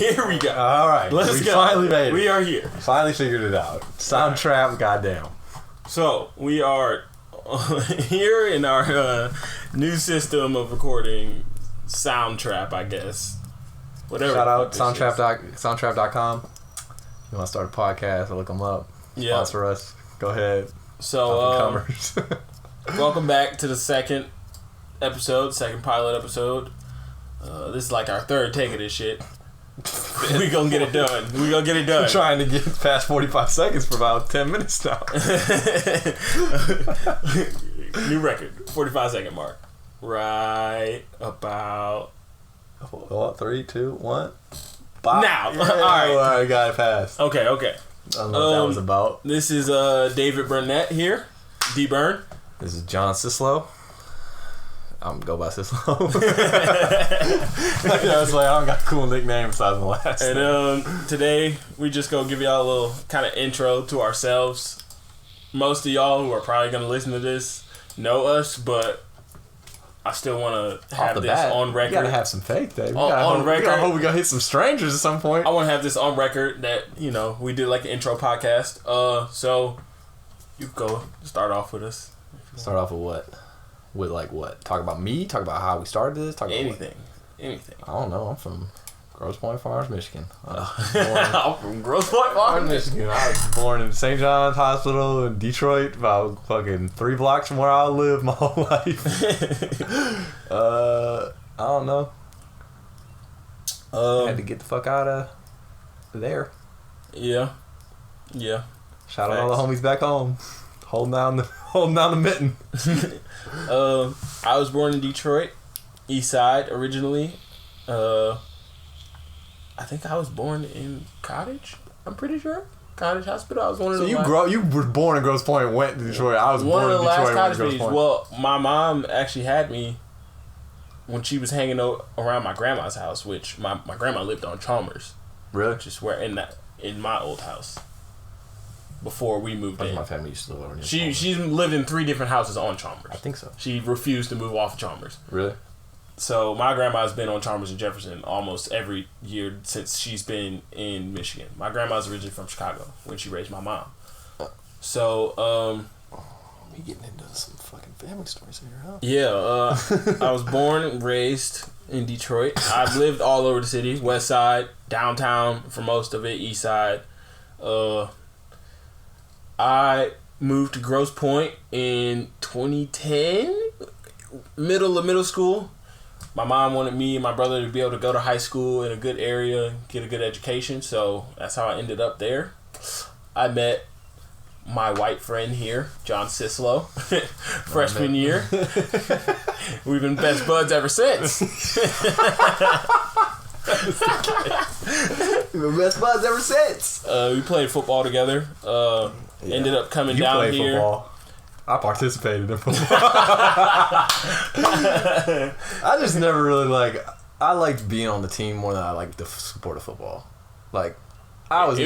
Here we go. All right. Let's we go. Finally made it. We are here. Finally figured it out. Soundtrap, goddamn. So, we are here in our new system of recording, Soundtrap, I guess. Whatever. Shout out soundtrap.com. You want to start a podcast, look them up. Sponsor us. Go ahead. So, welcome back to the second pilot episode. This is like our third take of this shit. We gonna get it done. I'm trying to get past 45 seconds for about 10 minutes now. New record, 45-second mark. Right about... 3, 2, 1. Now! Yeah, Alright. I got it passed. Okay. I don't know what that was about. This is David Burnett here. D Burn. This is John Sislow. I'm gonna go by Sislow. I was like, I don't got a cool nickname besides the last name. And today, we just gonna give y'all a little kind of intro to ourselves. Most of y'all who are probably gonna listen to this know us, but I still want to have this on record. You gotta have some faith, Dave. On record. I hope we gonna hit some strangers at some point. I want to have this on record that, we did like an intro podcast. So you go start off with us. Start off with what? With like what? Talk about me? Talk about how we started this? Talk about anything. I don't know. I'm from Grosse Pointe Farms, Michigan. I'm from Grosse Pointe Farms, Michigan. I was born in St. John's Hospital in Detroit, about fucking 3 blocks from where I lived my whole life. I don't know. I had to get the fuck out of there. Yeah. Shout out all the homies back home, holding down the mitten. I was born in Detroit, East Side originally. I think I was born in Cottage. I'm pretty sure Cottage Hospital. I was one of the. So you were born in Grosse Pointe, went to Detroit. I was born in Detroit. One of the last Cottage babies. Well, my mom actually had me when she was hanging around my grandma's house, which my grandma lived on Chalmers. Really? Just where in my old house. Before we moved in. My family used to live over here. She lived in 3 different houses on Chalmers. I think so. She refused to move off of Chalmers. Really? So my grandma's been on Chalmers and Jefferson almost every year since she's been in Michigan. My grandma's originally from Chicago when she raised my mom. So, we getting into some fucking family stories here, huh? Yeah, I was born and raised in Detroit. I've lived all over the city, West Side, downtown for most of it, East Side. I moved to Grosse Pointe in 2010, middle school. My mom wanted me and my brother to be able to go to high school in a good area, get a good education, so that's how I ended up there. I met my white friend here, John Sislow, freshman year. We've been best buds ever since. We've been best buds ever since. We played football together. Ended up coming down here. Football. I participated in football. I just never really I liked being on the team more than I liked the sport of football. Like, I was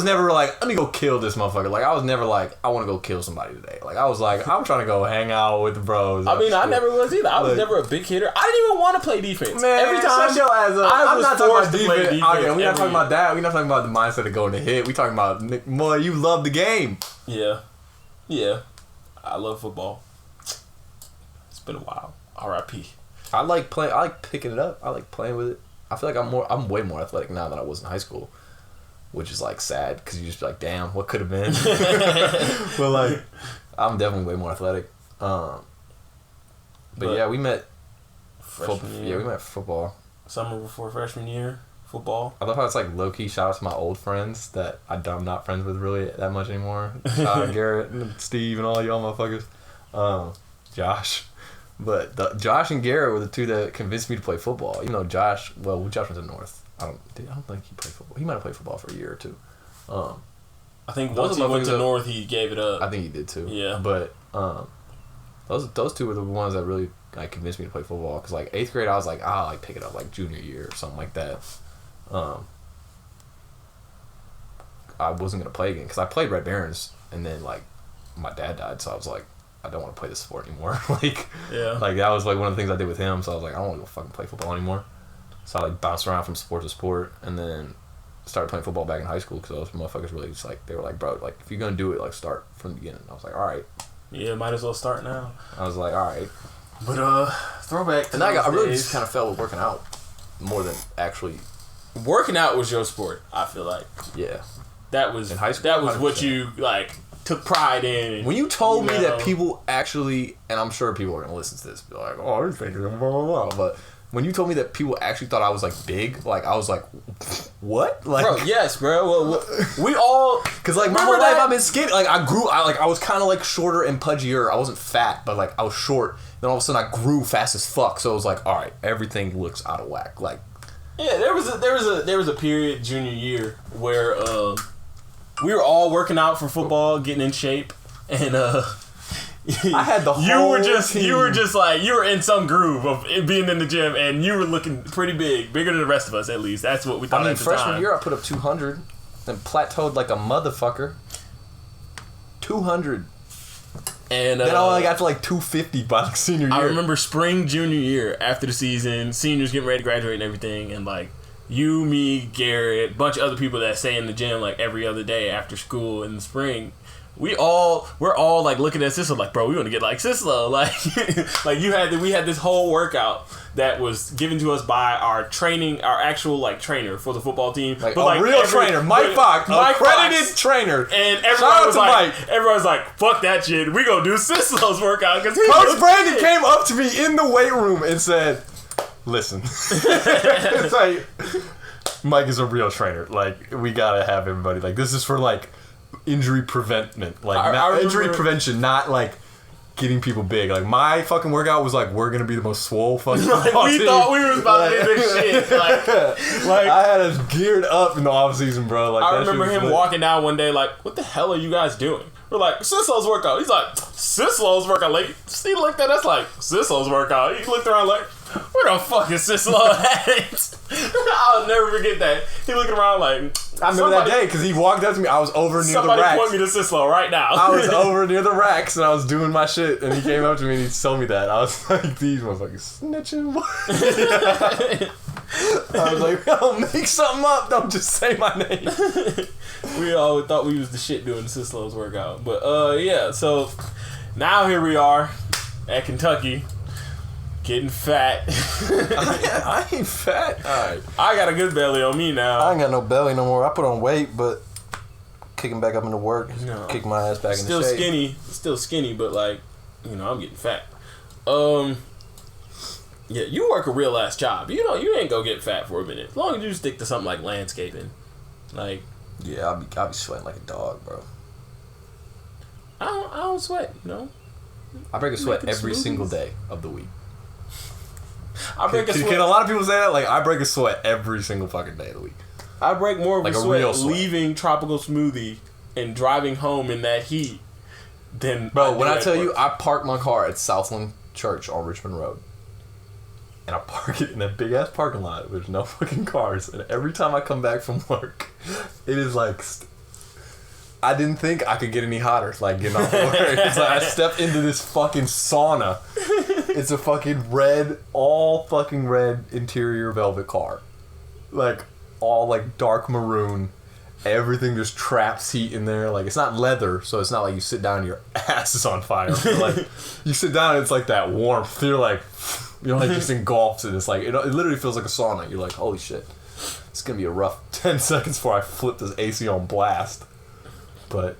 never like, let me go kill this motherfucker. Like, I was never like, I want to go kill somebody today. Like, I was like, I'm trying to go hang out with the bros. I mean, I never was either. I was never a big hitter. I didn't even want to play defense. Man, every time shut your ass up. I'm not talking about defense. Okay, we're not talking about that. We're not talking about the mindset of going to hit. We're talking about, boy, you love the game. Yeah. I love football. It's been a while. R.I.P. I like picking it up. I like playing with it. I feel like I'm way more athletic now than I was in high school, which is like sad because you just be like, damn, what could have been. But like, I'm definitely way more athletic. But yeah, we met freshman year. Yeah, we met football. Summer before freshman year, football. I love how it's like low key. Shout out to my old friends that I'm not friends with really that much anymore. Shout out Garrett and Steve and all y'all motherfuckers. Josh. But Josh and Garrett were the two that convinced me to play football. Josh went to North. I don't think he played football. He might have played football for a year or two. I think once he went to North, he gave it up. I think he did too. Yeah. But those two were the ones that really convinced me to play football. Because 8th grade, I was like, I'll pick it up junior year or something like that. I wasn't gonna play again because I played Red Barons and then my dad died, so I was like, I don't want to play this sport anymore. That was one of the things I did with him. So I was like, I don't want to go fucking play football anymore. So I like bounced around from sport to sport, and then started playing football back in high school because those motherfuckers really just like, they were like, bro, like if you're gonna do it, like start from the beginning. I was like, all right. Yeah, might as well start now. I was like, all right. But throwback. To And I really just kind of fell with working out more than actually. Working out was your sport. I feel like Yeah. that was In high school, that was what 100%. you like took pride in. And, When you told me that know, people actually, and I'm sure people are gonna listen to this, be like, oh, you're thinking blah blah blah, but when you told me that people actually thought I was like big, like I was like, what? Like, bro, yes, bro. Well, we all cause like my remember whole life that? I've been skinny. Like I was kind of like shorter and pudgier. I wasn't fat, but like I was short. Then all of a sudden I grew fast as fuck. So it was like, all right, everything looks out of whack. Like, Yeah, there was a period junior year where we were all working out for football, getting in shape, and I had the you whole were just team. like you were in some groove of it being in the gym, and you were looking pretty big, bigger than the rest of us at least. That's what we thought. I mean, at the freshman time. year I put up 200, then plateaued like a motherfucker. 200. And Then I only got to like 250 by like senior year. I remember spring junior year after the season, seniors getting ready to graduate and everything, and like you, me, Garrett, bunch of other people that stay in the gym like every other day after school in the spring. We're all like looking at Sislo like, bro, we want to get like Sislo. Like, like we had this whole workout that was given to us by our actual like trainer for the football team. Like but, a real trainer, Mike Fox, accredited trainer. And Shout out to everyone was like, fuck that shit. We gonna do Sislo's workout because Coach Brandon came up to me in the weight room and said, listen, it's like, Mike is a real trainer. Like, we gotta have everybody. Like, this is for like injury preventment, like I injury remember- prevention, not like getting people big. Like, my fucking workout was like, we're gonna be the most swole fucking Like, football we team. thought we was about to do this shit. Like I had us geared up in the off season, bro. Like, I that remember shit was him lit. walking down one day like, what the hell are you guys doing? We're like, Sislo's workout. He's like, Sislo's workout. Like, he looked at us like, Sislo's workout. He looked around like, where the fuck is Sislo at? I'll never forget that. He looking around like, I remember that day because he walked up to me. I was over near the somebody racks. point me to Sislo right now. I was over near the racks and I was doing my shit, and he came up to me and he told me that. I was like, these motherfuckers snitching. I was like, yo, make something up. Don't just say my name. We all thought we was the shit doing Sislo's workout. But yeah, so now here we are at Kentucky, getting fat. I ain't fat. Alright. I got a good belly on me now. I ain't got no belly no more. I put on weight, but kicking back up into work, No. kicking my ass back Still into shape. still skinny, but like, you know, I'm getting fat. Yeah, you work a real ass job. You know, you ain't go get fat for a minute. As long as you stick to something like landscaping. Like, Yeah, I'll be sweating like a dog, bro. I don't sweat, you know? I break a sweat Making every smoothies. single day of the week. I break a Can sweat. a lot of people say that? Like, I break a sweat every single fucking day of the week. I break more of Like a a sweat real sweat. leaving Tropical Smoothie and driving home in that heat than Bro, when do I at tell work. you, I park my car at Southland Church on Richmond Road. And I park it in that big ass parking lot. There's no fucking cars. And every time I come back from work, it is like, I didn't think I could get any hotter, like getting off work. It's like I step into this fucking sauna. It's a fucking red, all fucking red interior velvet car. Like, all like dark maroon. Everything just traps heat in there. Like, it's not leather, so it's not like you sit down and your ass is on fire. But, like, you sit down and it's like that warmth. You're like just engulfs and it's like, it literally feels like a sauna. You're like, holy shit. It's gonna be a rough 10 seconds before I flip this AC on blast. But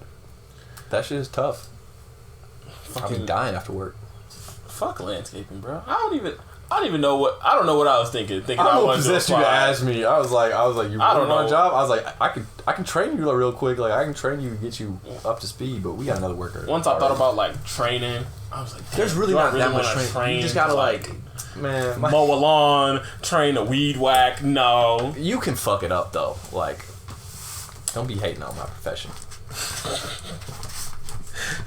that shit is tough. I'll be dying after work. Fuck landscaping, bro. I don't know what I was thinking. I don't know what possessed you to apply. ask me. I was like, you I don't want know. a job? I was like, I can train you real quick. Like, I can train you and get you up to speed, but we got another worker. Once I thought about like training, I was like, damn, There's really do I not that much wanna training. You just gotta like, man, mow a lawn, train a weed whack. No, you can fuck it up though. Like, don't be hating on my profession.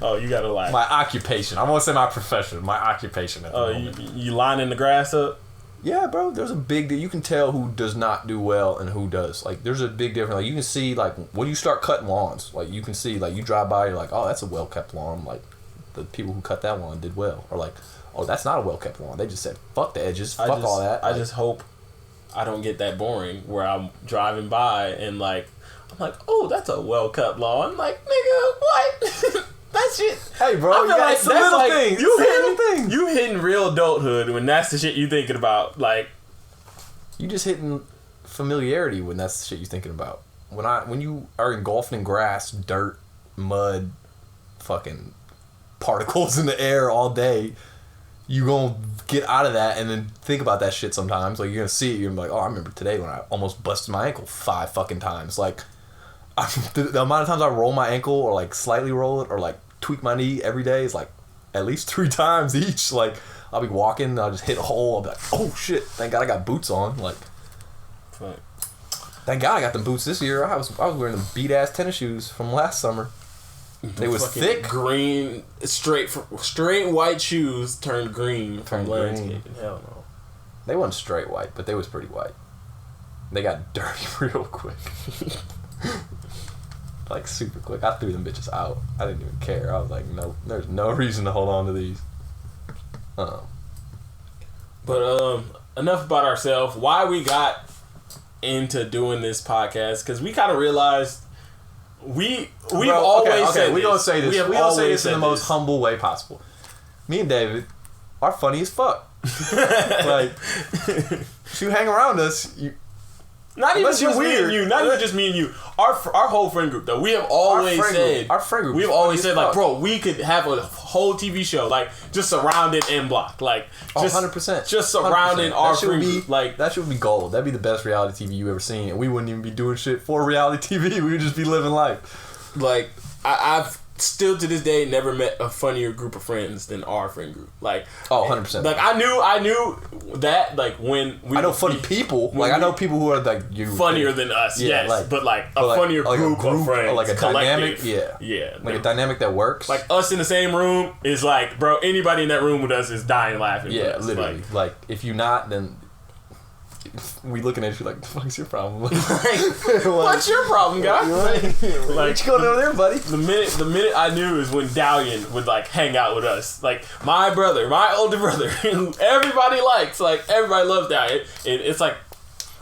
oh, you gotta like, My occupation. I won't say my profession. My occupation at the oh, moment. you lining the grass up. Yeah, bro. There's a big. You can tell who does not do well and who does. Like, there's a big difference. Like, you can see like when you start cutting lawns. Like, you can see like you drive by, you're like, oh, that's a well kept lawn. Like, the people who cut that lawn did well. Or like, oh, that's not a well kept lawn. They just said fuck the edges, fuck all that. I Like, just hope I don't get that boring where I'm driving by and like I'm like, oh, that's a well cut lawn. Like, nigga, what? That shit. Hey, bro, I feel like some little like things. you hitting real adulthood when that's the shit you thinking about. Like, you just hitting familiarity when that's the shit you're thinking about. When you are engulfed in grass, dirt, mud, fucking particles in the air all day, you gonna get out of that and then think about that shit sometimes. Like, you're gonna see it, you're gonna be like, oh, I remember today when I almost busted my ankle 5 fucking times. Like, the amount of times I roll my ankle or like slightly roll it or like tweak my knee every day is like at least 3 times each. Like, I'll be walking and I'll just hit a hole. I'll be like, oh shit, thank God I got boots on. Like, fuck. Thank God I got them boots this year. I was wearing them beat ass tennis shoes from last summer. They was thick, green, straight white shoes turned green from landscaping. Hell no. They weren't straight white, but they was pretty white. They got dirty real quick. Like, super quick. I threw them bitches out. I didn't even care. I was like, no, there's no reason to hold on to these. But enough about ourselves. Why we got into doing this podcast? Because we kind of realized we've always said we gonna say this. We gonna say this in the most this. humble way possible. Me and David are funny as fuck. Like, if you hang around us, not even just me and you. Not even just me and you. Our whole friend group, though, we have always said. Our friend group. We've always said, like, bro, we could have a whole TV show, like, just surrounded M Block, like, just 100%. Just surrounding 100%. Our friend group, like, that should be gold. That'd be the best reality TV you ever seen, and we wouldn't even be doing shit for reality TV. We would just be living life. Like, I've still to this day never met a funnier group of friends than our friend group. Like, 100%. Like, I knew that, like, when we... I know funny people. Like, I know people who are, like, you... Funnier than us, yeah, yes. Like, but funnier group of friends. Like a dynamic, yeah. Like a dynamic that works. Like, us in the same room is like, bro, anybody in that room with us is dying laughing. Yeah, literally. Like, if you're not, then... we looking at you like, the fuck's your problem? What's your problem, guy? Like, what you going over there, buddy? The minute I knew is when Dalian would like hang out with us. Like, my older brother, who everybody likes, like, everybody loves Dalian. It's like,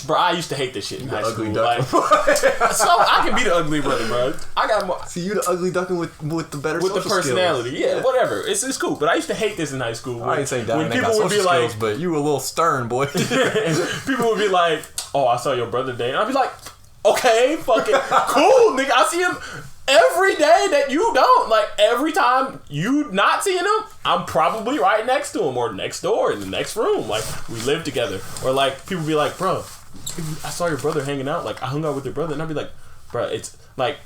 bro, I used to hate this shit in high school. Like, so I can be the ugly brother, bro. I got more. See, you the ugly ducking with the better with the personality. Skills. Yeah, whatever. It's cool. But I used to hate this in high school. I ain't saying that. When people would be like, skills, but you were a little stern, boy. People would be like, "Oh, I saw your brother today," and I'd be like, "Okay, fucking cool, nigga. I see him every day that you don't. Like, every time you not seeing him, I'm probably right next to him or next door in the next room. Like, we live together. Or like, people be like, bro, I saw your brother hanging out. Like, I hung out with your brother, and I'd be like, bro, it's like,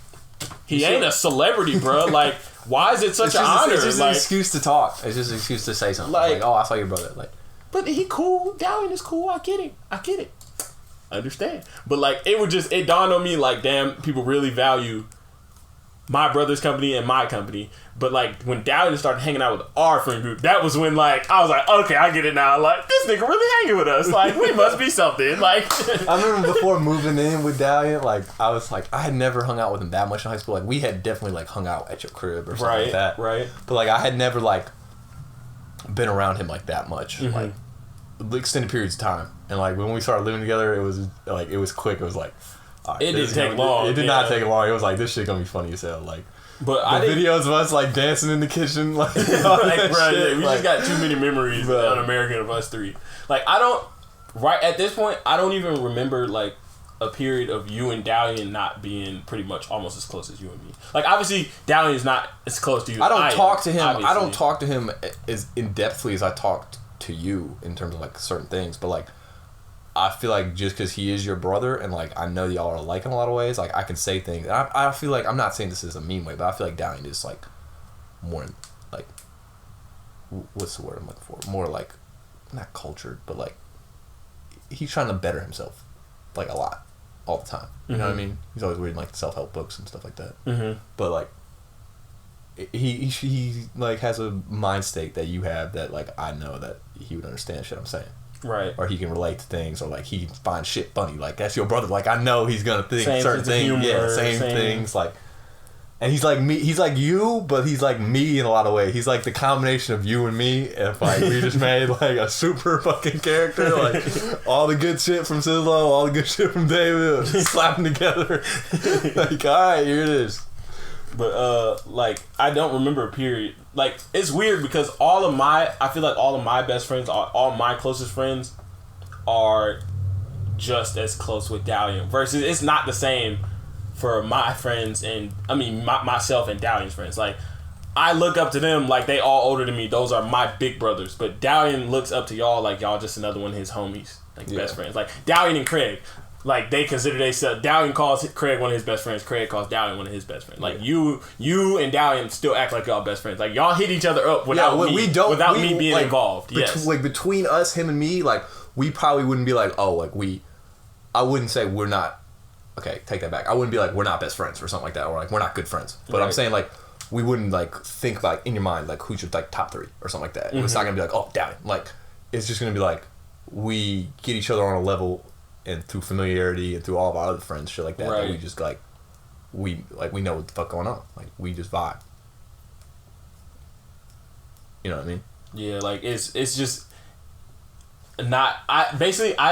he ain't a celebrity, bro. Like, why is it such an honor? It's just like, an excuse to talk. It's just an excuse to say something. Like, oh, I saw your brother. Like, but he cool. Dalian is cool. I get it. I understand. But like, it dawned on me, like, damn, people really value my brother's company and my company. But like, when Dalian started hanging out with our friend group, that was when, like, I was like, okay, I get it now. Like, this nigga really hanging with us. Like, we must be something. Like, I remember before moving in with Dalian, like, I was like, I had never hung out with him that much in high school. Like, we had definitely like hung out at your crib or something like that. Right. But like, I had never like been around him like that much, like extended periods of time. And like, when we started living together, it was like, it was quick. It was like, right, it didn't take long. It did not take long. It was like, this shit gonna be funny as hell. Like, but the videos of us like dancing in the kitchen, like, like, bro, shit, we just got too many memories on American of us three. Like, right at this point, I don't even remember like a period of you and Dalian not being pretty much almost as close as you and me. Like, obviously, Dalian is not as close to you. I don't talk to him. Obviously. I don't talk to him as in depthly as I talked to you in terms of like certain things. But like, I feel like just because he is your brother and like I know y'all are alike in a lot of ways, like I can say things. And I feel like, I'm not saying this is a mean way, but I feel like Dalian is like more like, what's the word I'm looking for? More like, not cultured, but like he's trying to better himself like a lot all the time. You know what I mean? He's always reading like self-help books and stuff like that. But like he like has a mind state that you have that like I know that he would understand shit I'm saying. Right. Or he can relate to things, or like he finds shit funny. Like, that's your brother. Like, I know he's gonna think same certain things. Humor, yeah, same things. Like, And he's like me. He's like you, but he's like me in a lot of ways. He's like the combination of you and me. And like we just made like a super fucking character. Like all the good shit from Sizzlo, all the good shit from David, slapping together. Like, all right, here it is. But like I don't remember a period. Like it's weird because I feel like all of my best friends, all my closest friends, are just as close with Dalian. Versus it's not the same for my friends and myself and Dalian's friends. Like I look up to them like they all older than me. Those are my big brothers. But Dalian looks up to y'all like y'all just another one of his homies, like best friends. Like Dalian and Craig, like they consider themselves. Dalian calls Craig one of his best friends. Craig calls Dalian one of his best friends. Like you and Dalian still act like y'all best friends. Like y'all hit each other up without me being like, involved. Yes, like between us, him and me, like we probably wouldn't be like, oh, like I wouldn't say we're not. Okay, take that back. I wouldn't be like, we're not best friends or something like that, or like, we're not good friends. But right. I'm saying, like, we wouldn't, like, think, like, in your mind, like, who's your, like, top 3 or something like that. Mm-hmm. It's not going to be like, oh, damn it. Like, it's just going to be like, we get each other on a level and through familiarity and through all of our other friends, shit like that, right. That we just, like, we know what the fuck going on. Like, we just vibe. You know what I mean? Yeah, like, it's just not, I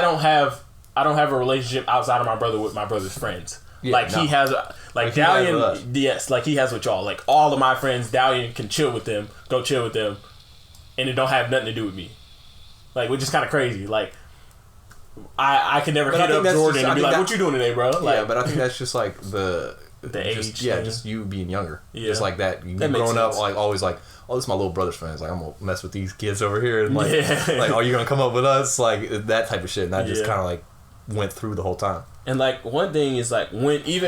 don't have a relationship outside of my brother with my brother's friends. Yeah, like he has, like Dalian, yes, like he has with y'all. Like all of my friends, Dalian can chill with them, go chill with them, and it don't have nothing to do with me. Like which is kind of crazy. Like I could never hit up Jordan and be like, "What you doing today, bro?" Like, yeah, but I think that's just like the age. Just you being younger. Yeah. Just like that. You growing up, like always like, oh, this is my little brother's friends. Like I'm gonna mess with these kids over here, and like, like, oh, you're gonna come up with us, like that type of shit. And I just kind of like went through the whole time. And like one thing is like when we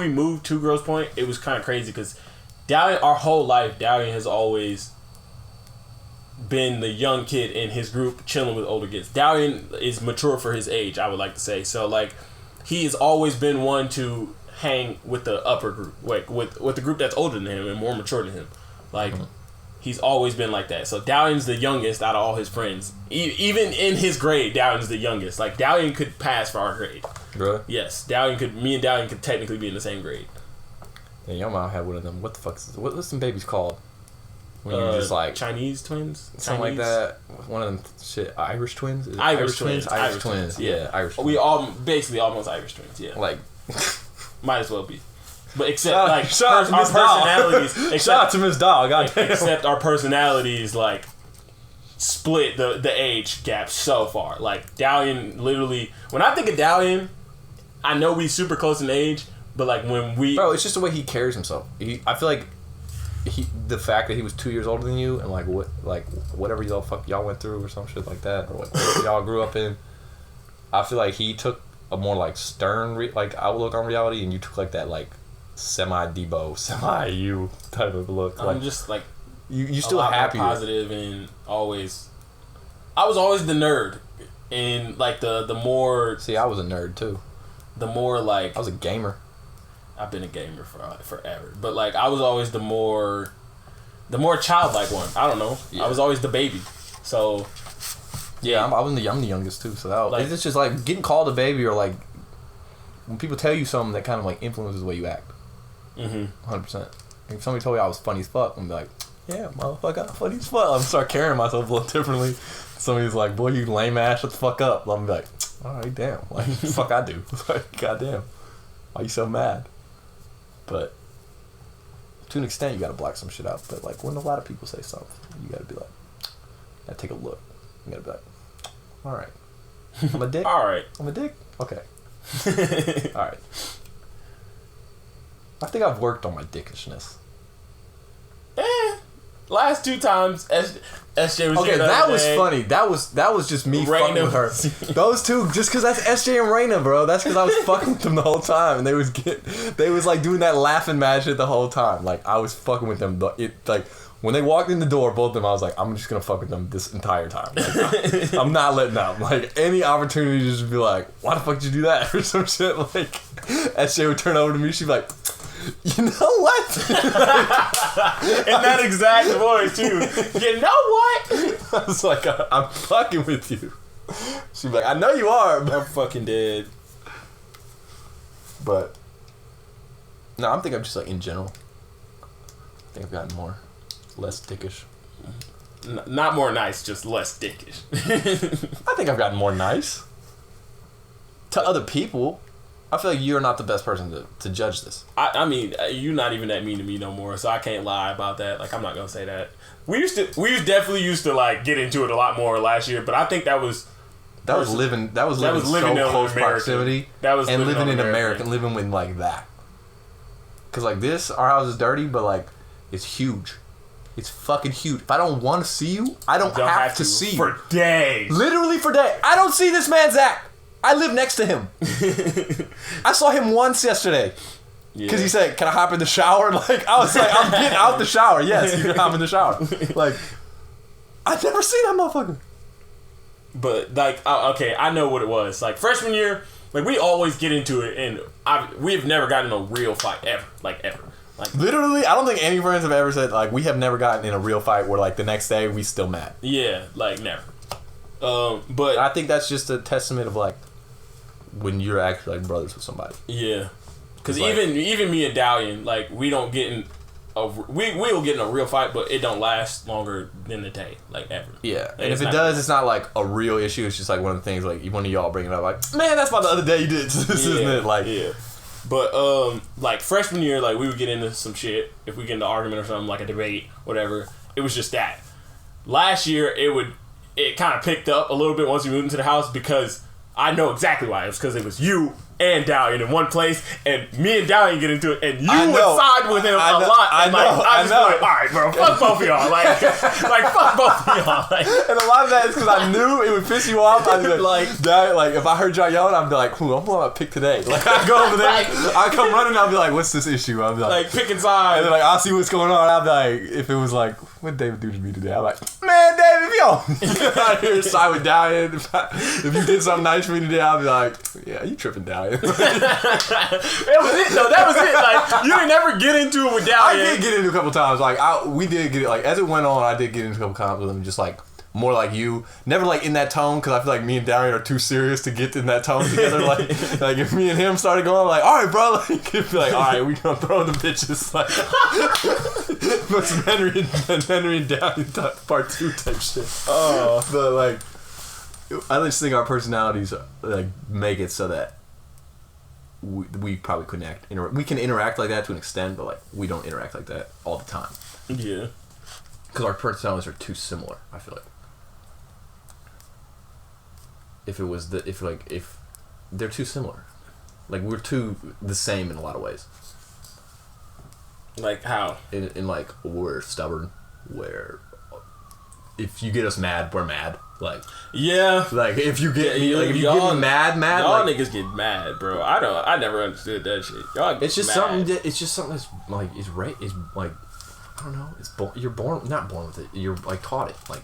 moved to Grosse Pointe, it was kind of crazy because Dalian, our whole life, Dalian has always been the young kid in his group chilling with older kids. Dalian is mature for his age, I would like to say. So like he has always been one to hang with the upper group, like with the group that's older than him and more mature than him. Like he's always been like that. So Dalian's the youngest out of all his friends. Even in his grade, Dalian's the youngest. Like Dalian could pass for our grade. Really? Yes, me and Dalian could technically be in the same grade. Yeah, your mom had one of them. What the fuck is what's some babies called? When you're just like Chinese twins, something like that. One of them shit, Irish twins. Irish twins. Irish twins. Yeah, Irish. Twins. We all basically almost Irish twins. Yeah, like might as well be. But except like our personalities. Shout out to Miss Doll. Except our personalities like split the age gap so far. Like Dalian, literally. When I think of Dalian, I know we super close in age, but like when we, bro, it's just the way he carries himself. I feel like the fact that he was 2 years older than you and like whatever y'all went through or some shit like that, or like what y'all grew up in. I feel like he took a more like stern outlook on reality, and you took like that like semi-Debo, semi-you type of look. I'm like, just like you still happy, positive, and always. I was always the nerd, and like the more. See, I was a nerd too. The more like I was a gamer. I've been a gamer for forever, but like I was always the more childlike one. I don't know. Yeah. I was always the baby, so. Yeah, I'm the youngest too, so that like, it's just like getting called a baby, or like when people tell you something that kind of like influences the way you act. 100%. If somebody told me I was funny as fuck, I'm like, yeah, motherfucker, I'm funny as fuck. I'm start carrying myself a little differently. Somebody's like, boy, you lame ass, shut the fuck up. I'm like, all right, damn, like the fuck I do. Like, goddamn, why you so mad? But to an extent, you gotta block some shit out. But like when a lot of people say something, you gotta be like, gotta take a look. You gotta be like, all right, I'm a dick. All right, I'm a dick. Okay. All right. I think I've worked on my dickishness. Last 2 times, SJ was okay. That was funny. That was just me fucking with her. Those two, just because that's SJ and Raina, bro. That's because I was fucking with them the whole time, and they was like doing that laughing mad shit the whole time. Like I was fucking with them. Like when they walked in the door, both of them, I was like, I'm just gonna fuck with them this entire time. Like, I'm not letting up. Like any opportunity to just be like, why the fuck did you do that or some shit? Like SJ would turn over to me, she'd be like, you know what? In that exact voice too. You know what? I was like, I'm fucking with you. She'd be like, I know you are, but I'm fucking dead. But No, I'm thinking I'm just like in general. I think I've gotten less dickish. Not more nice, just less dickish. I think I've gotten more nice. To other people, I feel like you're not the best person to judge this. I mean, you're not even that mean to me no more, so I can't lie about that. Like, I'm not gonna say that. We definitely used to like get into it a lot more last year, but I think that was living so close proximity. That was living in America, living with like that. Cause like this, our house is dirty, but like it's huge. It's fucking huge. If I don't want to see you, I don't have to see you for days. Literally for days. I don't see this man Zach. I live next to him. I saw him once yesterday. Because he said, "Can I hop in the shower?" Like I was like, "I'm getting out the shower." Yes, you can hop in the shower. Like I've never seen that motherfucker. But like, okay, I know what it was. Like freshman year, like we always get into it, and we've never gotten in a real fight ever. Like ever. Like literally, I don't think any friends have ever said like we have never gotten in a real fight where like the next day we still mad. Yeah, like never. But I think that's just a testament of like when you're actually like brothers with somebody. Yeah. Because even me and Dalian, like, we don't get in we'll get in a real fight, but it don't last longer than the day, like, ever. Yeah. Like, and if it does, it's not, like, a real issue. It's just, like, one of the things, like, one of y'all bring it up, like, man, that's about the other day you did. This isn't it? Like, yeah. But, like, freshman year, like, we would get into some shit. If we get into an argument or something, like a debate, whatever, it was just that. Last year, it kind of picked up a little bit once we moved into the house because I know exactly why. It was because it was you and Dalian in one place, and me and Dalian get into it, and you would side with him a lot. And I was like, all right, bro, fuck both of y'all. Like fuck both of y'all. Like, and a lot of that is because I knew it would piss you off. I'd be like, if I heard y'all yelling, I'd be like, I'm going to pick today. Like, I'd go over there, I'd come running, I'd be like, what's this issue? I'd be like picking sides. And then, like, I'll see what's going on. I'd be like, if it was like, what did David do to me today? I'm like, man, David, yo, get out of here, side with Dalian. If you did something nice for me today, I'd be like, yeah, you tripping, Dalian. That was it, though. That was it. Like, you didn't ever get into it with Dalian. I did get into a couple times. Like, we did get it. Like, as it went on, I did get into a couple times with him. Just like more like you. Never like in that tone, because I feel like me and Dalian are too serious to get in that tone together. Like if me and him started going, I'm like, all right, bro. Like, it'd be like, all right, we gonna throw the bitches. Like, but some Henry and Dalian part 2 type shit. Oh, but like, I just think our personalities like make it so that we probably couldn't we can interact like that to an extent, but like we don't interact like that all the time. Yeah, because our personalities are too similar. I feel like if they're too similar, like we're too the same in a lot of ways. Like how? In like we're stubborn. Where if you get us mad, we're mad. Like like if you get me, like if you get me mad, y'all like, niggas get mad, bro. I never understood that shit. Y'all get it's just mad. something that's like is like I don't know. You're not born with it. You're like taught it. Like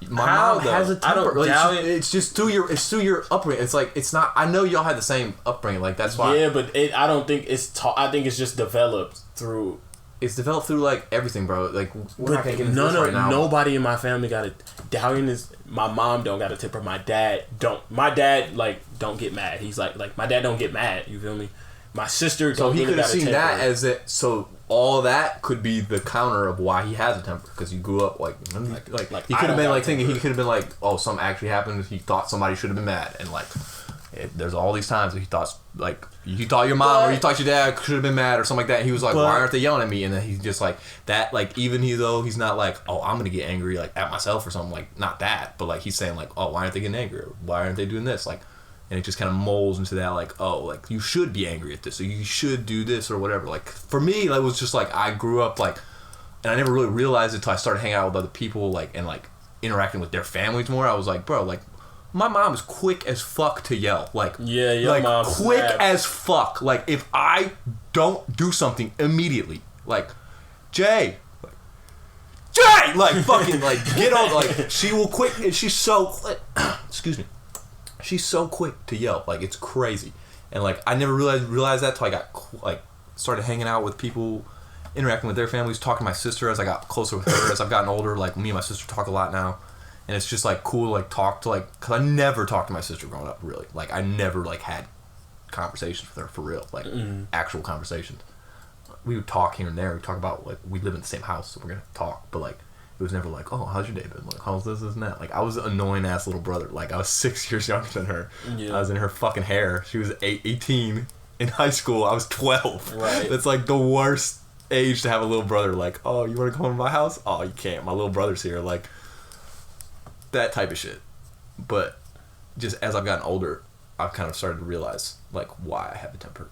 my mom has a temper. Like, it's just through your upbringing. It's like it's not. I know y'all had the same upbringing. Like that's why. Yeah, but I don't think it's taught. I think it's just developed through. It's developed through like everything, bro. Like we're not gonna get into this right now. Nobody in my family got it. Dalian is. My mom don't got a temper. My dad don't. My dad like don't get mad. He's like my dad don't get mad. You feel me? My sister. So he could have seen that as it. So all that could be the counter of why he has a temper, because you grew up like he could have been like thinking, he could have been like, oh, something actually happened. He thought somebody should have been mad, and like there's all these times that he thought like you thought your mom or you thought your dad should have been mad or something like that. And he was like, why aren't they yelling at me? And then he's just like that. Like even though he's not like, oh, I'm gonna get angry like at myself or something, like not that, but like he's saying like, oh, why aren't they getting angry? Or, why aren't they doing this? Like. And it just kind of molds into that, like, oh, like, you should be angry at this, or you should do this, or whatever. Like, for me, like, it was just, like, I grew up, like, and I never really realized it until I started hanging out with other people, like, and, like, interacting with their families more. I was like, bro, like, my mom is quick as fuck to yell. Like, like, mom's quick as fuck. Like, if I don't do something immediately, like, Jay, like, fucking, like, get on, like, she will quick, and she's so, excuse me. She's so quick to yell, like it's crazy, and like I never realized that till I got like started hanging out with people, interacting with their families, talking to my sister as I got closer with her as I've gotten older. Like me and my sister talk a lot now, and it's just like cool to like talk to like, cause I never talked to my sister growing up really. Like I never like had conversations with her for real, like actual conversations. We would talk here and there. We talk about like we live in the same house, so we're gonna talk. But like it was never like, oh, how's your day been? Like how's this and that? Like I was an annoying ass little brother. Like I was 6 years younger than her. Yeah. I was in her fucking hair. She was 18 in high school. I was 12. Right. It's like the worst age to have a little brother. Like, oh, you want to come to my house? Oh, you can't. My little brother's here. Like that type of shit. But just as I've gotten older, I've kind of started to realize like why I have a temper.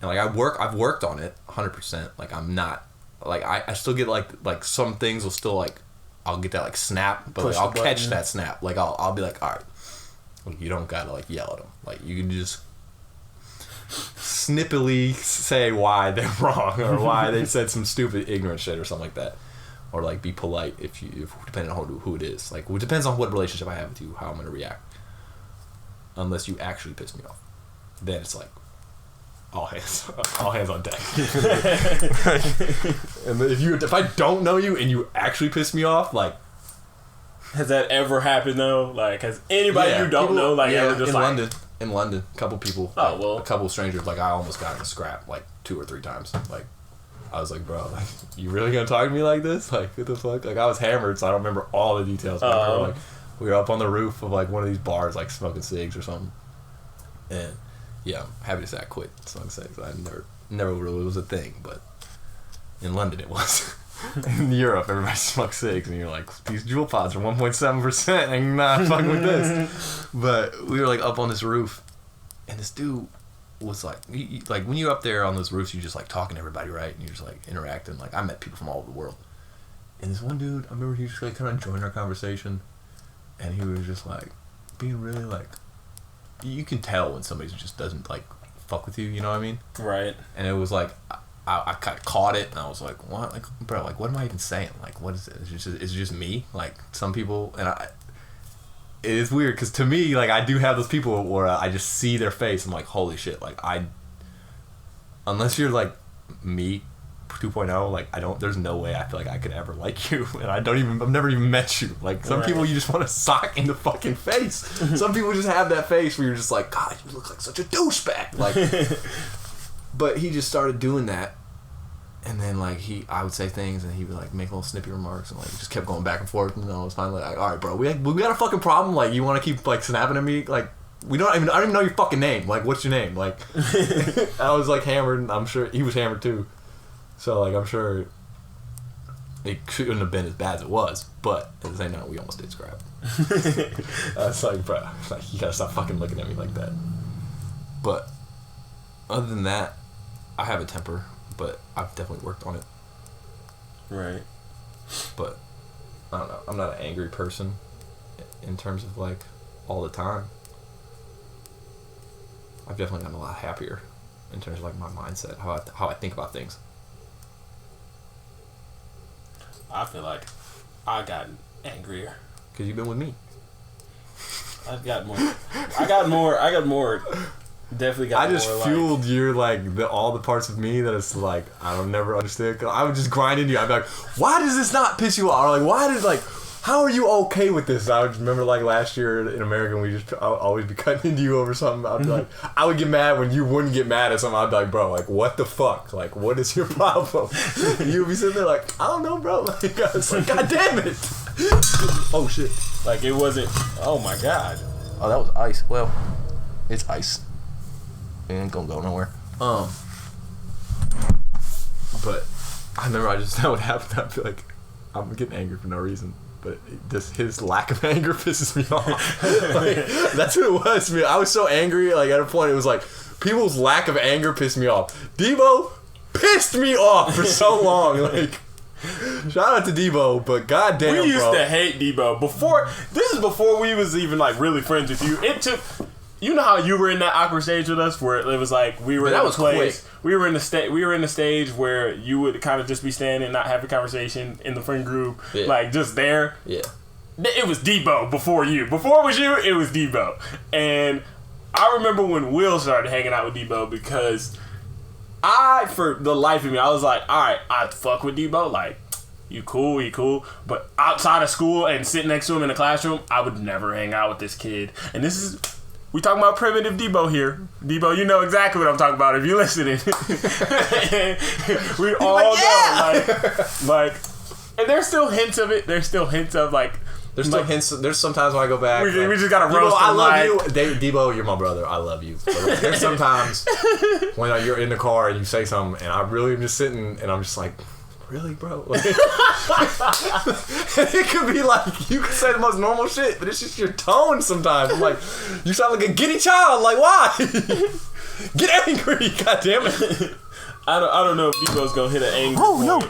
And like I've worked on it 100%. Like I'm not like I still get like some things will still like I'll get that like snap, but like, I'll catch that snap. Like I'll be like, all right, like, you don't gotta like yell at them. Like you can just snippily say why they're wrong or why they said some stupid ignorant shit or something like that, or like be polite if depending on who it is. Like it depends on what relationship I have with you, how I'm gonna react. Unless you actually piss me off, then it's like all hands on deck. And if I don't know you and you actually piss me off, like, has that ever happened though? Like, has anybody you don't know like ever just in London, a couple people, a couple strangers, like I almost got in a scrap like 2 or 3 times. Like I was like, bro, like you really gonna talk to me like this? Like what the fuck? Like I was hammered, so I don't remember all the details. But I remember, like we were up on the roof of like one of these bars, like smoking cigs or something, and. Yeah, I'm happy to say I quit smoking cigs. I never really was a thing, but in London it was. In Europe, everybody smokes cigs, and you're like, these Juul pods are 1.7%, and you're not fucking with this. But we were like up on this roof, and this dude was like, like when you're up there on those roofs, you just like talking to everybody, right? And you're just like interacting. Like I met people from all over the world, and this one dude, I remember he just like kind of joined our conversation, and he was just like being really like. You can tell when somebody just doesn't like fuck with you, you know what I mean? Right. And it was like I kind of caught it, and I was like, what? Like, bro, like what am I even saying? Like, what is it? Is it just me? Like some people, and it is weird because to me, like I do have those people where I just see their face, I'm like, holy shit! Like unless you're like me 2.0, like there's no way I feel like I could ever like you, and I've never even met you. Like some people you just want to sock in the fucking face. Some people just have that face where you're just like, God, you look like such a douchebag. Like, but he just started doing that, and then like I would say things, and he would like make little snippy remarks, and like just kept going back and forth, and I was finally like, all right, bro, we got a fucking problem. Like you want to keep like snapping at me, like. I don't even know your fucking name. Like, what's your name? Like, I was like hammered, and I'm sure he was hammered too. So, like, I'm sure it shouldn't have been as bad as it was, but at the same time, we almost did scrap. I was like, bro, like, you gotta stop fucking looking at me like that. But, other than that, I have a temper, but I've definitely worked on it. Right. But, I don't know, I'm not an angry person in terms of, like, all the time. I've definitely gotten a lot happier in terms of, like, my mindset, how I think about things. I feel like I got angrier. Because you've been with me. I got more. Definitely got more. I just fueled your, like, all the parts of me that it's like, I don't never understand. I would just grind into you. I'd be like, why does this not piss you off? Or, like, why does, like, how are you okay with this? I would remember, like, last year in America, I would always be cutting into you over something. I'd be like, I would get mad when you wouldn't get mad at something. I'd be like, bro, like, what the fuck? Like, what is your problem? You would be sitting there like, I don't know, bro. Like, I was like, God damn it. Oh, shit. Like, it wasn't, oh, my God. Oh, that was ice. Well, it's ice. It ain't gonna go nowhere. But I remember that would happen. I'd be like, I'm getting angry for no reason. But his lack of anger pisses me off. Like, that's what it was. I was so angry. Like at a point, it was like people's lack of anger pissed me off. Debo pissed me off for so long. Like, shout out to Debo, but goddamn, we used to hate Debo this is before we was even like really friends with you. It took. You know how you were in that awkward stage with us, where it was like we were in a place. Quick. We were in the stage where you would kind of just be standing and not have a conversation in the friend group, like just there. Yeah. It was Debo before you. Before it was you, it was Debo. And I remember when Will started hanging out with Debo because for the life of me, I was like, all right, I fuck with Debo, like. You cool. But outside of school and sitting next to him in the classroom, I would never hang out with this kid. And this is We talking about primitive Debo here. Debo, you know exactly what I'm talking about if you're listening. We all know, like, and there's still hints of it. There's still hints of like. There's still hints. There's sometimes when I go back. We just gotta roast. Debo, I love like, you, Debo. You're my brother. I love you. But like, there's sometimes when you're in the car and you say something, and I really am just sitting, and I'm just like, really, bro? Like, it could be like you could say the most normal shit, but it's just your tone sometimes. I'm like, you sound like a giddy child. Like, why? Get angry, God damn it! I don't know if Debo's gonna hit an angry point. No.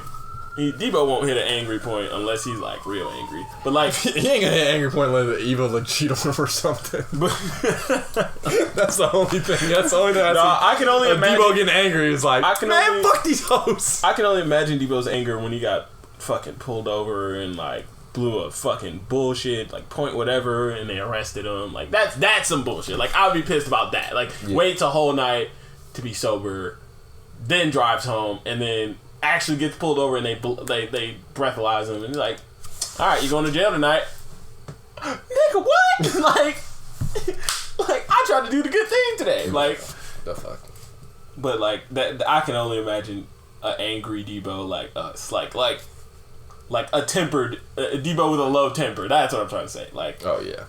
Debo won't hit an angry point unless he's like real angry. But like he ain't gonna hit an angry point unless Evo like cheat on him or something. That's the only thing. That's the only thing. I can only imagine Debo getting angry is like, fuck these hoes. I can only imagine Debo's anger when he got fucking pulled over and like blew a fucking bullshit like point whatever, and they arrested him. Like that's some bullshit. Like I would be pissed about that. Like waits a whole night to be sober, then drives home, and then actually gets pulled over and they breathalyze him and he's like, all right, you going to jail tonight. Nigga, what? like I tried to do the good thing today. Like the fuck. But like that, I can only imagine an angry Debo like us, like a tempered Debo with a low temper. That's what I'm trying to say. Like, oh yeah.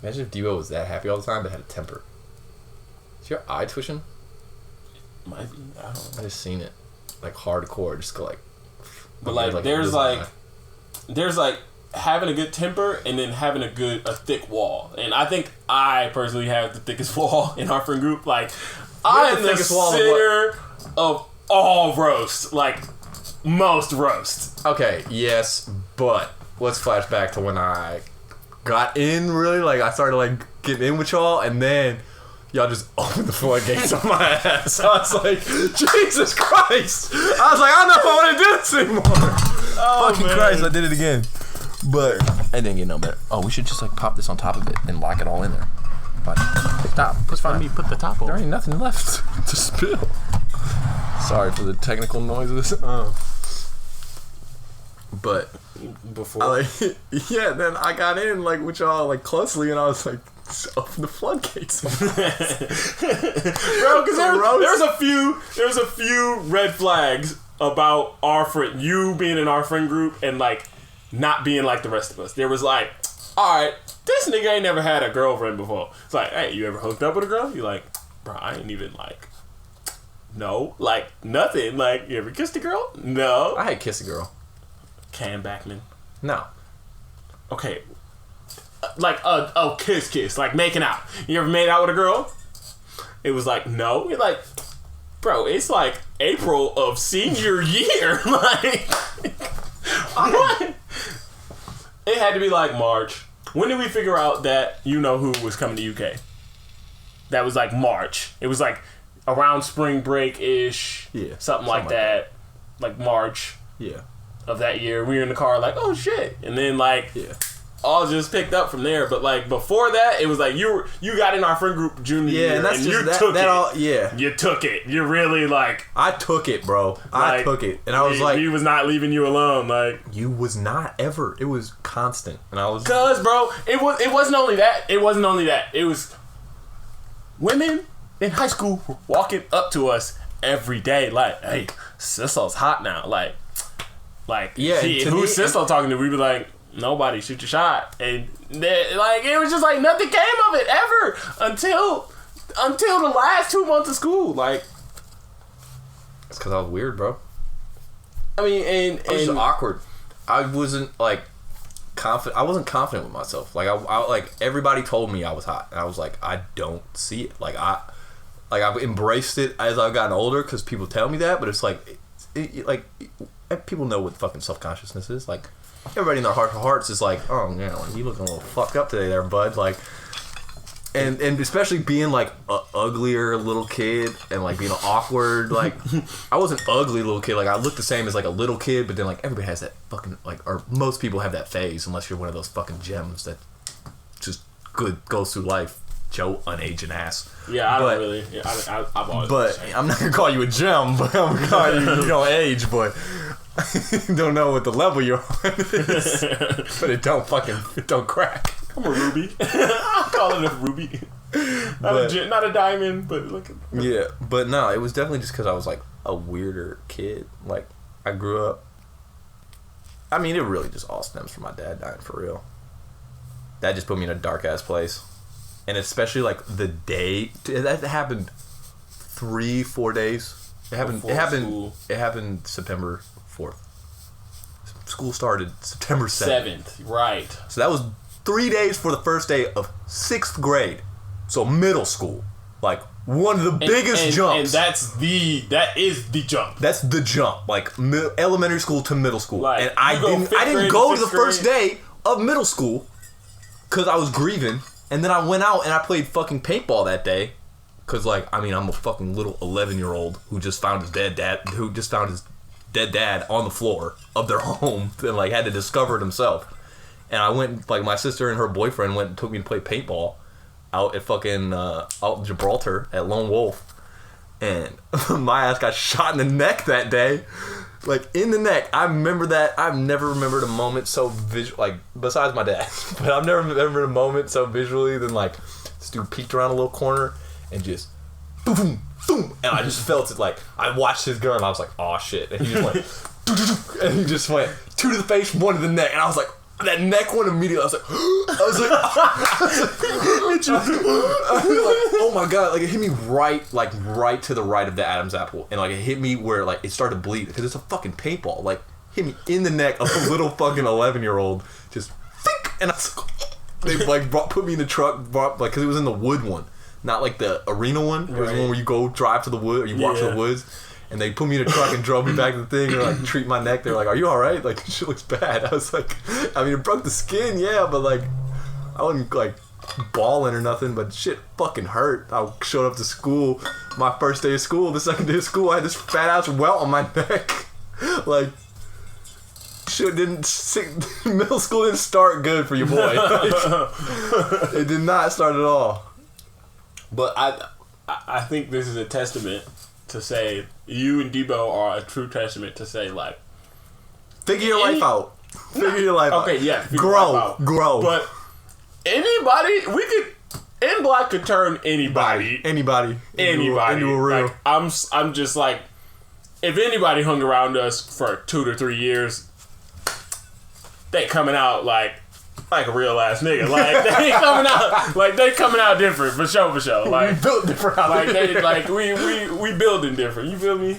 Imagine if Debo was that happy all the time but had a temper. Is your eye twitching? Might be. I don't know. I just seen it. Like hardcore, just go like. But like, there's like having a good temper and then having a thick wall. And I think I personally have the thickest wall in our friend group. Like, I am the center of all roast. Like, most roast. Okay, yes, but let's flash back to when I got in. Really, like I started like getting in with y'all, and then y'all just opened the floodgates on my ass. I was like, Jesus Christ! I was like, I don't know if I want to do this anymore. Oh, fucking man. Christ, I did it again. But I didn't get no better. Oh, we should just like pop this on top of it and lock it all in there. But stop. It's fine. Let me put the top over. There ain't nothing left to spill. Sorry for the technical noises. But Before, yeah, then I got in like with y'all like closely, and I was like, open the floodgates, bro. Because there's a few red flags about our friend, you being in our friend group, and like not being like the rest of us. There was like, all right, this nigga ain't never had a girlfriend before. It's like, hey, you ever hooked up with a girl? You like, bro, I ain't even like, no, like nothing. Like, you ever kissed a girl? No. I had kissed a girl. Cam Backman. No. Okay. Like a kiss, like making out. You ever made out with a girl? It was like, no. You're like, bro, it's like April of senior year. Like, what? It had to be like March. When did we figure out that you know who was coming to UK? That was like March. It was like around spring break-ish. Yeah. Something like that. Like March. Yeah. Of that year. We were in the car like, oh shit. And then like, yeah. All just picked up from there. But like before that, it was like you got in our friend group junior year, and that's and just you took it. All, yeah, you took it. You really like. I took it, bro. I took it, and I was like, he was not leaving you alone. Like, you was not ever. It was constant, and I was. Cause, bro, it wasn't only that. It wasn't only that. It was women in high school were walking up to us every day, like, hey, Sissel's hot now, like. Yeah, who's Sissel talking to? We be like, nobody, shoot your shot. And like, it was just like nothing came of it ever until the last 2 months of school. Like, it's because I was weird, bro. I mean, and I was just awkward. I wasn't like confident. I wasn't confident with myself. Like I like everybody told me I was hot, and I was like, I don't see it. Like I've embraced it as I've gotten older because people tell me that, but it's like, people know what fucking self-consciousness is. Like, everybody in their heart of hearts is like, oh, yeah, you looking a little fucked up today there, bud. Like, and especially being like a uglier little kid and like being awkward. Like, I was an ugly little kid. Like, I looked the same as like a little kid, but then like everybody has that fucking like, or most people have that phase unless you're one of those fucking gems that just goes through life. Joe, unaging ass. Yeah, don't really. Yeah, I've always. But I'm not gonna call you a gem, but I'm gonna call you gonna age, but. Don't know what the level you're on is, but it don't crack. I'm a ruby. I'll call it a ruby. Not a diamond, but look. Yeah, but no, it was definitely just because I was like a weirder kid. Like I grew up. I mean, it really just all stems from my dad dying for real. That just put me in a dark ass place, and especially like the day that happened, 3-4 days. It happened. It happened September 4th. School started September 7th. Right. So that was 3 days for the first day of 6th grade. So middle school. Like one of the biggest jumps. And that is the jump. That's the jump. Like elementary school to middle school. Like, and I didn't go to the first day of middle school because I was grieving. And then I went out and I played fucking paintball that day. Because, like, I mean, I'm a fucking little 11-year-old who just found his dead dad on the floor of their home and, like, had to discover it himself. And I went, like, my sister and her boyfriend went and took me to play paintball out at fucking, out in Gibraltar at Lone Wolf. And my ass got shot in the neck that day. Like, in the neck. I remember that. I've never remembered a moment so visual, like, besides my dad. But I've never remembered a moment so visually than, like, this dude peeked around a little corner and just boom, boom, boom. And I just felt it. Like, I watched his gun and I was like, oh shit. And he just went, and he just went 2 to the face, 1 to the neck. And I was like, that neck went immediately. I was like, oh my god. Like, it hit me right to the right of the Adam's apple. And, like, it hit me where, like, it started to bleed. Because it's a fucking paintball. Like, hit me in the neck of a little fucking 11-year-old. Just, think. And I was like, they, like, put me in the truck, like, because it was in the wood one. Not like the arena one. It was the one where you go drive to the wood or you walk to the woods. And they put me in a truck and drove me back to the thing and like treat my neck. They're like, "Are you alright? Like, shit looks bad." I was like, I mean, it broke the skin, yeah, but like, I wasn't like bawling or nothing, but shit fucking hurt. I showed up to school, my first day of school, the second day of school, I had this fat ass welt on my neck. Like, shit middle school didn't start good for your boy. Like, it did not start at all. But I think this is a testament to say you and Debo are a true testament to say, like, figure your life out. Figure your life out. Okay, yeah. Grow. But anybody, N Block could turn anybody into a real. Like, I'm just like, if anybody hung around us for 2 to 3 years, they coming out like a real ass nigga. Like, they coming out different for sure. Like, we built different. We building different. You feel me?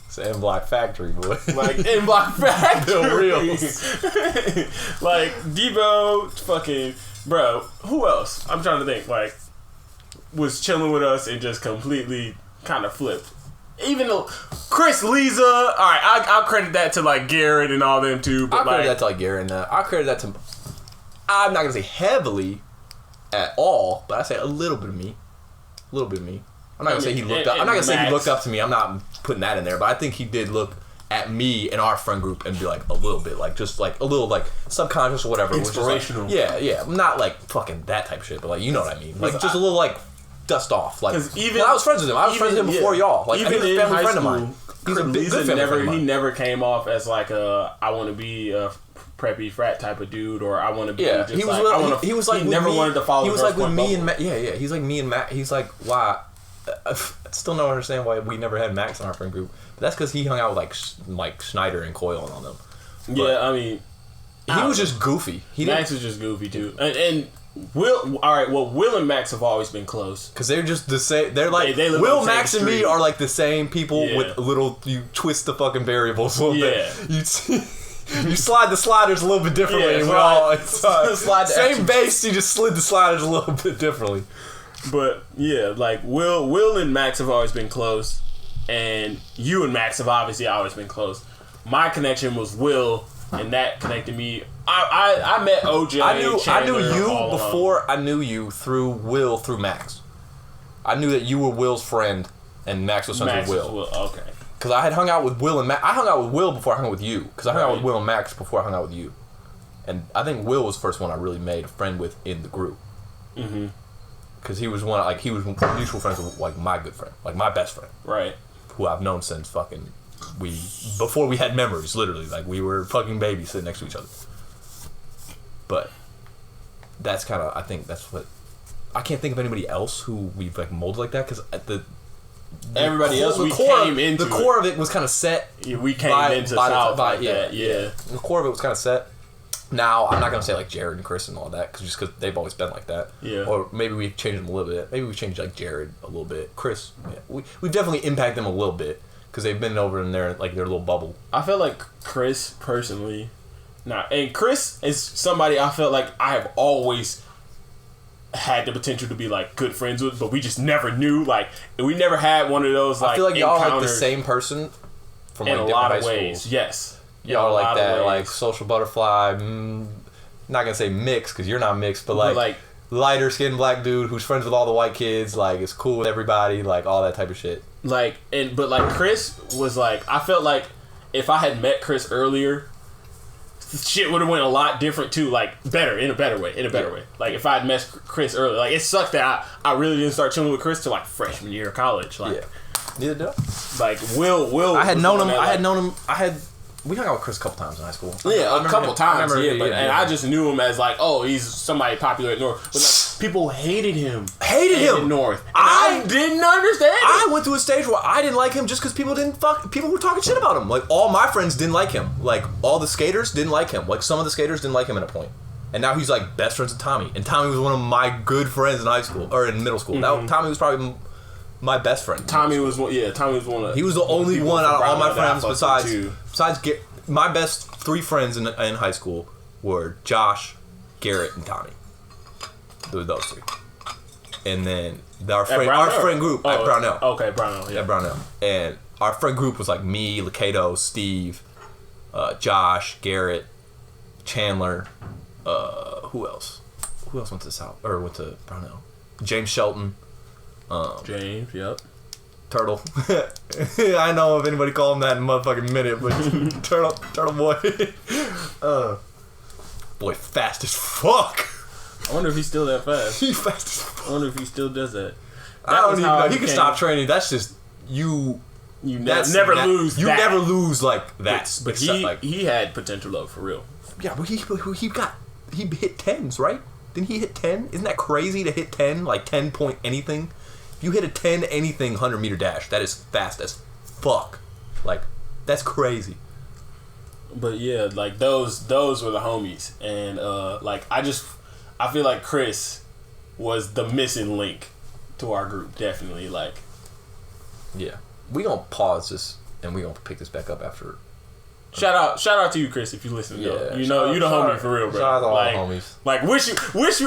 It's an N-Block factory, boy. Like, N-Block factory. Build reals. Like, Debo, fucking, bro, who else? I'm trying to think, like, was chilling with us and just completely kind of flipped. Even though Chris Leza, all right, I'll credit that to like Garrett and all them too. But I'll credit that to like Garrett. I'll credit that to. I'm not gonna say heavily at all, but I say a little bit of me. I'm not gonna say he looked up. I'm not gonna say he looked up to me. I'm not putting that in there, but I think he did look at me and our friend group and be like a little bit, like just like a little like subconscious or whatever. Inspirational. Like, yeah, not like fucking that type of shit, but like you know what I mean. Like just a little like. Dust off, like even I was friends with him. I was friends with him before y'all. Like even he was a family friend of mine. He's a good family friend of mine. He never came off as like I want to be a preppy frat type of dude, or I want to be. Yeah, he was like he never wanted to follow. He was like with me and Matt. Yeah. He's like me and Matt. He's like why. I still don't understand why we never had Max in our friend group. But that's because he hung out with like Schneider and Coyle and all them. But yeah, I mean, he was just goofy. Max was just goofy too, and Will. All right, well, Will and Max have always been close because they're just the same. They're like they Will, Max, and me are like the same people with a little. You twist the fucking variables a little bit. You slide the sliders a little bit differently. Slide same base. You just slid the sliders a little bit differently. But yeah, like Will and Max have always been close, and you and Max have obviously always been close. My connection was Will, and that connected me. I met OJ. I knew you before I knew you through Will through Max. I knew that you were Will's friend and Max was friends with Will. Okay. Because I had hung out with Will and Max. I hung out with Will before I hung out with you. Because I hung out with Will and Max before I hung out with you. And I think Will was the first one I really made a friend with in the group. Mm-hmm. Because he was mutual friends with like my good friend, like my best friend. Right. Who I've known since fucking before we had memories, literally. Like we were fucking babies sitting next to each other. But that's kind of, I think that's what, I can't think of anybody else who we've like molded like that, because everybody else we core, came into the core of it was kind of set. Yeah, we came into South like that. Yeah, the core of it was kind of set. Now I'm not gonna say like Jared and Chris and all that, because they've always been like that. Yeah. Or maybe we've changed them a little bit. Maybe we've changed like Jared a little bit. Chris, yeah, we've definitely impacted them a little bit, because they've been over in their like their little bubble. I feel like Chris personally, and Chris is somebody I felt like I have always had the potential to be like good friends with, but we just never knew. Like we never had one of those. Like I feel like y'all are like the same person from like in a lot of ways. Yes, y'all are like that, like social butterfly. Not gonna say mixed, because you're not mixed, but like lighter skinned black dude who's friends with all the white kids. Like is cool with everybody. Like all that type of shit. Like but like Chris was like, I felt like if I had met Chris earlier, shit would have went a lot different too, like in a better way. Like if I had met Chris earlier, like it sucked that I really didn't start chilling with Chris till like freshman year of college. Like, yeah, neither did I. Like Will. I had known him. We hung out with Chris a couple times in high school. Yeah, a couple times. And I just knew him as like, oh, he's somebody popular at North. But like, people hated him. Hated North. And I didn't understand it. I went through a stage where I didn't like him just because people were talking shit about him. Like all my friends didn't like him. Like all the skaters didn't like him. Like some of the skaters didn't like him at a point. And now he's like best friends with Tommy. And Tommy was one of my good friends in high school or in middle school. Mm-hmm. Tommy was probably my best friend. Tommy was one of. He was the only one out of all my friends besides my best 3 friends in high school were Josh, Garrett, and Tommy. Those 3. And then our friend group at Brownell. Okay, Brownell. Yeah, at Brownell. And our friend group was like me, Lakato, Steve, Josh, Garrett, Chandler. Who else? Who else went to Brownell? James Shelton. James. Yep. Turtle. I know if anybody called him that in a motherfucking minute, but Turtle boy. Boy, fast as fuck. I wonder if he's still that fast. He's fast as fuck. I wonder if he still does that. I don't even know. He can stop training. That's just you. You never lose. You never lose like that. But he had potential though, for real. Yeah, but he hit 10s, right? Didn't he hit 10? Isn't that crazy to hit 10? Like 10 point anything? You hit a 10 anything 100-meter dash. That is fast as fuck. Like, that's crazy. But yeah, like those were the homies, and like I feel like Chris was the missing link to our group. Definitely, like. Yeah, we gonna pause this and we gonna pick this back up after. Shout out to you, Chris, if you listen. Yeah, you the homie for real, bro. Shout out to all the homies. Like wish you.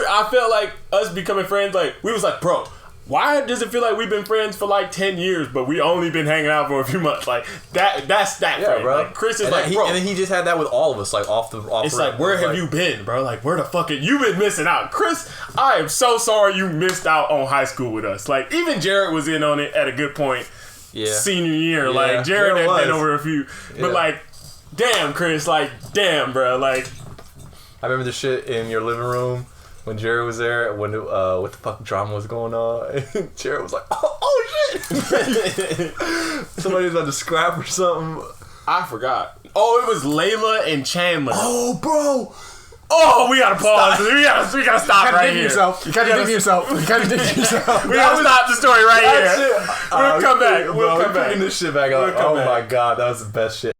I felt like us becoming friends. Like we was like, bro. Why does it feel like we've been friends for like 10 years, but we only been hanging out for a few months? Like that's that friend. Bro. Like Chris is like, bro. And then he just had that with all of us, like off. It's like, where have you been, bro? Like, where the fuck have you been missing out? Chris, I am so sorry you missed out on high school with us. Like, even Jared was in on it at a good point. Yeah. Senior year, like Jared had been over a few, but like, damn, Chris, like, damn, bro, like. I remember the shit in your living room. When Jared was there, when what the fuck drama was going on, and Jared was like, "Oh shit!" Somebody was about to scrap or something. I forgot. Oh, it was Layla and Chandler. Oh, bro. Oh, we gotta pause. We gotta stop right here. You gotta dig yourself. We gotta stop the story right here. We'll come back. We're picking this shit back up. Oh my god, that was the best shit.